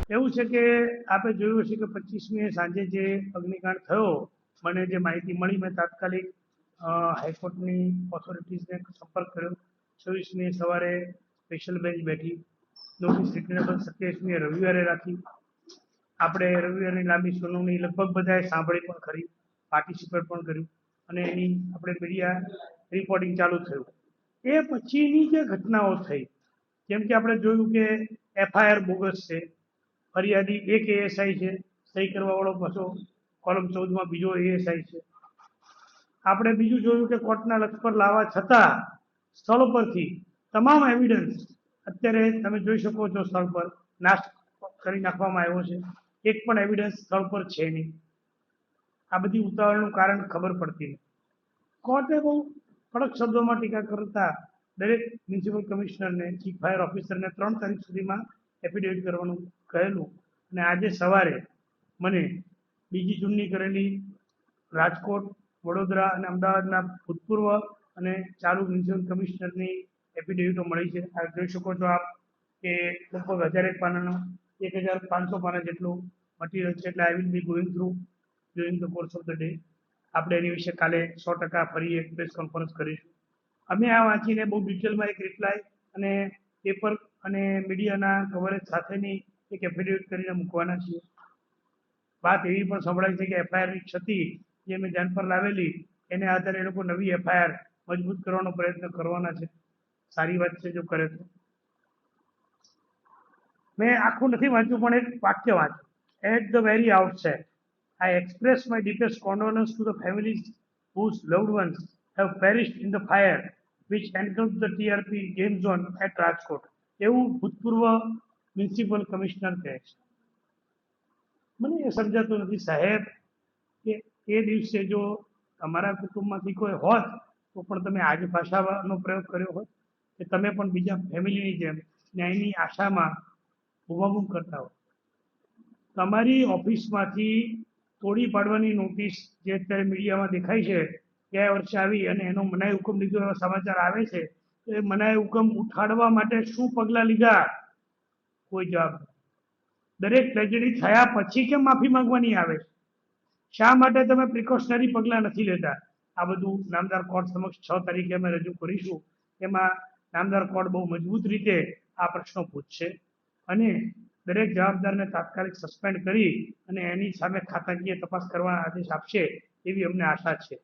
એવું છે કે આપે જોયું હશે કે 25મી સાંજે જે અગ્નિકાંડ થયો, મને જે માહિતી મળી, મેં તાત્કાલિક હાઈકોર્ટની ઓથોરિટીઝને સંપર્ક કર્યો. 26મી સવારે સ્પેશિયલ બેન્ચ બેઠી, નોટિસ રિટર્નેબલ 27મીએ રવિવારે રાખી. આપણે રવિવારની લાંબી સુનાવણી લગભગ બધાએ સાંભળી પણ ખરી, પાર્ટિસિપેટ પણ કર્યું, અને એની આપણે મીડિયા રિપોર્ટિંગ ચાલુ થયું. એ પછીની જે ઘટનાઓ થઈ, જેમ કે આપણે જોયું કે એફઆઈઆર બોગસ છે, ફરિયાદી એક એએસઆઈ છે, સહી કરવાવાળો પાછો કોલમ 14માં બીજો એએસઆઈ છે. આપણે બીજું જોયું કે કોર્ટના લક્ષ પર લાવવા છતાં સ્થળ પરથી તમામ એવિડન્સ અત્યારે તમે જોઈ શકો છો સ્થળ પર નાશ કરી નાખવામાં આવ્યો છે. એક પણ એવિડન્સ સ્થળ પર છે નહીં. આ બધી ઉતાવળનું કારણ ખબર પડતી નથી. કોર્ટે બહુ કડક શબ્દોમાં ટીકા કરતા દરેક મ્યુનિસિપલ કમિશનરને, ચીફ ફાયર ઓફિસરને 3 તારીખ સુધીમાં એફિડેવિટ કરવાનું કહેલું. અને આજે સવારે મને બીજી ચૂંટણી કરેલી રાજકોટ, વડોદરા અને અમદાવાદના ભૂતપૂર્વ અને ચાલુ મ્યુનિસિપલ કમિશનરની એફિડેવિટો મળી છે. આ જોઈ શકો છો આપ કે લગભગ 1000 પાનાનો 1500 પાના જેટલું મટીરિયલ છે. એટલે I will be going through during the course of the day. આપણે એની વિશે કાલે 100% ફરી એક પ્રેસ કોન્ફરન્સ કરીશું. અમે આ વાંચીને બહુ ડિટેલમાં એક રિપ્લાય અને પેપર અને મીડિયાના કવરેજ સાથેની એક એફિડેવિટ કરીને મૂકવાના છીએ. વાત એવી પણ સંભળાય છે કે એફઆઈઆરની ક્ષતિ જે મેં ધ્યાન પર લાવેલી, એને આધારે એ લોકો નવી એફઆઈઆર મજબૂત કરવાનો પ્રયત્ન કરવાના છે. સારી વાત છે જો કરે તો. મેં આખું નથી વાંચ્યું, પણ એક વાક્ય વાંચ્યું. At the very outset, I express my deepest condolence to the families whose loved ones have perished in the fire which engulfed the TRP game zone at Rajkot. એવું ભૂતપૂર્વ મ્યુનિસિપલ કમિશનર કહે છે. મને એ સમજાતું નથી સાહેબ કે એ દિવસે જો તમારા કુટુંબમાંથી કોઈ હોત તો પણ તમે આ જ ભાષાનો પ્રયોગ કર્યો હોત કે તમે પણ બીજા ફેમિલીની જેમ ન્યાયની આશામાં બૂમાબૂમ કરતા હો. તમારી ઓફિસમાંથી તોડી પાડવાની નોટિસ જે અત્યારે મીડિયામાં દેખાય છે, ગયા વર્ષે આવી અને એનો મનાઈ હુકમ લીધો એવા સમાચાર આવે છે, તો એ મનાઈ હુકમ ઉઠાડવા માટે શું પગલાં લીધા? કોઈ જવાબ નથી. દરેક ટ્રેજેડી થયા પછી કેમ માફી માંગવાની આવે? શા માટે તમે પ્રિકોશનરી પગલાં નથી લેતા? આ બધું નામદાર કોર્ટ સમક્ષ 6 તારીખે અમે રજૂ કરીશું. એમાં નામદાર કોર્ટ બહુ મજબૂત રીતે આ પ્રશ્નો પૂછશે અને દરેક જવાબદારને તાત્કાલિક સસ્પેન્ડ કરી અને એની સામે ખાતાકીય તપાસ કરવા આદેશ આપશે એવી અમને આશા છે.